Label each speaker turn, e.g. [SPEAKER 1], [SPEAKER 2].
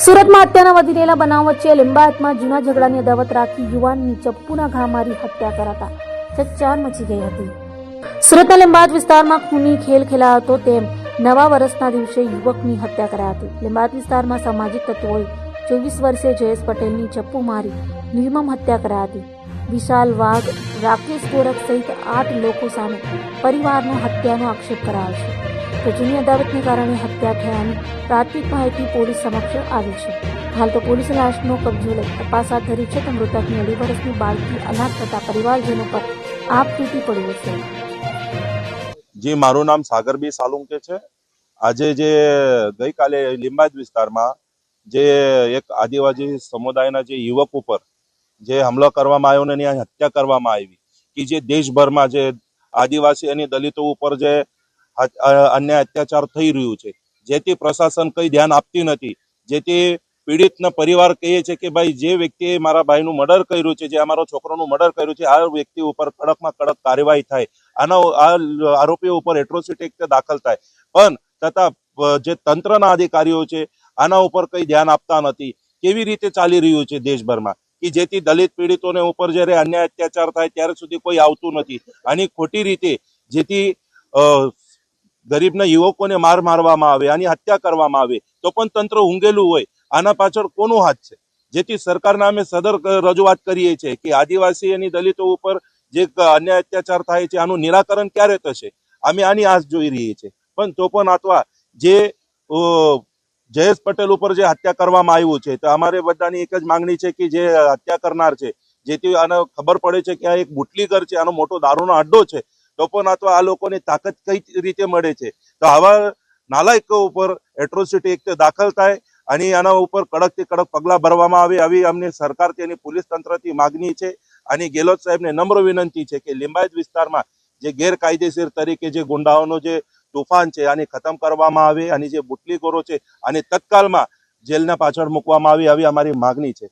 [SPEAKER 1] સુરતમાં હત્યાના વધી રહેલા બનાવ વચ્ચે લિંબાયતમાં જૂના ઝઘડાની અદાવત રાખી યુવાનની ચપ્પુના ઘા મારી હત્યા કરાતા ચકચાર મચી ગઈ હતી. સુરતના લિંબાયત વિસ્તારમાં ખૂની ખેલ ખેલાયો હતો તેમ નવા વર્ષના દિવસે યુવકની હત્યા કરાઈ હતી. લિંબાયત વિસ્તારમાં સામાજિક તત્વોએ 24 વર્ષીય જયેશ પટેલની ચપ્પુ મારી નિર્મમ હત્યા કરાઈ હતી. વિશાલ વાઘ, રાકેશ ગોરખ સહિત 8 લોકો સામે પરિવારનો હત્યાનો આક્ષેપ કરાયો છે. તો જૂની અદાવતને કારણે હત્યા થયાની પ્રાથમિક માહિતી પોલીસ સમક્ષ આવી છે. હાલ તો પોલીસે લાશનો કબજો લઈ તપાસ હાથ ધરી છે. તો મૃતકની 2.5 વર્ષની બાળકી અનાથ થતા પરિવારજનો પર આપ તૂટી પડ્યો છે.
[SPEAKER 2] જી, મારું નામ સાગરબી સાલુંકે છે. આજે જે ગઈકાલે લિંબાયત વિસ્તારમાં જે એક આદિવાસી સમુદાયના જે યુવક ઉપર જે હુમલો કરવામાં આવ્યો અને એની હત્યા કરવામાં આવી કે જે દેશભરમાં જે આદિવાસી અને દલિતો ઉપર જે અન્ય અત્યાચાર થઈ રહ્યું છે, જેથી પ્રશાસન કંઈ ધ્યાન આપતી નથી, જેથી પીડિતના પરિવાર કહે છે કે ભાઈ જે વ્યક્તિએ મારા ભાઈનું મર્ડર કર્યું છે, જે અમારો છોકરાનું મર્ડર કર્યું છે, આ વ્યક્તિ ઉપર કડકમાં કડક કાર્યવાહી થાય, આ આરોપીઓ ઉપર એટ્રોસિટી એક્ટ દાખલ થાય. પણ છતાં જે તંત્રના અધિકારીઓ છે આના ઉપર કંઈ ધ્યાન આપતા નથી. કેવી રીતે ચાલી રહ્યું છે દેશભરમાં કે જેથી દલિત પીડિતોને ઉપર જ્યારે અન્ય અત્યાચાર થાય ત્યારે સુધી કોઈ આવતું નથી. આની ખોટી રીતે જેથી ગરીબના યુવકોને મારવામાં આવે, આની હત્યા કરવામાં આવે, તો પણ તંત્ર ઊંઘેલું હોય. આના પાછળ કોનો હાથ છે? જેથી સરકારના અમે સદર રજૂઆત કરીએ છીએ કે આદિવાસી અને દલિતો ઉપર જે અન્ય અત્યાચાર થાય છે આનું નિરાકરણ ક્યારે થશે? અમે આની આશ જોઈ રહીએ છીએ. પણ તો પણ અથવા જે જયેશ પટેલ ઉપર જે હત્યા કરવામાં આવ્યું છે, તો અમારે બધાની એક જ માંગણી છે કે જે હત્યા કરનાર છે, જેથી આને ખબર પડે છે કે આ એક બુટલીગર છે, આનો મોટો દારૂનો અડ્ડો છે, તો પણ અથવા આ લોકોની તાકાત કઈ રીતે મળે છે? તો આવા નાલાયકો ઉપર એટ્રોસિટી એક્ટ દાખલ થાય અને આના ઉપર કડકથી કડક પગલાં ભરવામાં આવે, આવી અમને સરકારથી અને પોલીસ તંત્રથી માગણી છે. અને ગેહલોત સાહેબને નમ્ર વિનંતી છે કે લિંબાયત વિસ્તારમાં જે ગેરકાયદેસર તરીકે જે ગુંડાઓનો જે તોફાન છે આને ખતમ કરવામાં આવે અને જે બુટલીગોરો છે અને તત્કાલમાં જેલના પાછળ મૂકવામાં આવે, આવી અમારી માગણી છે.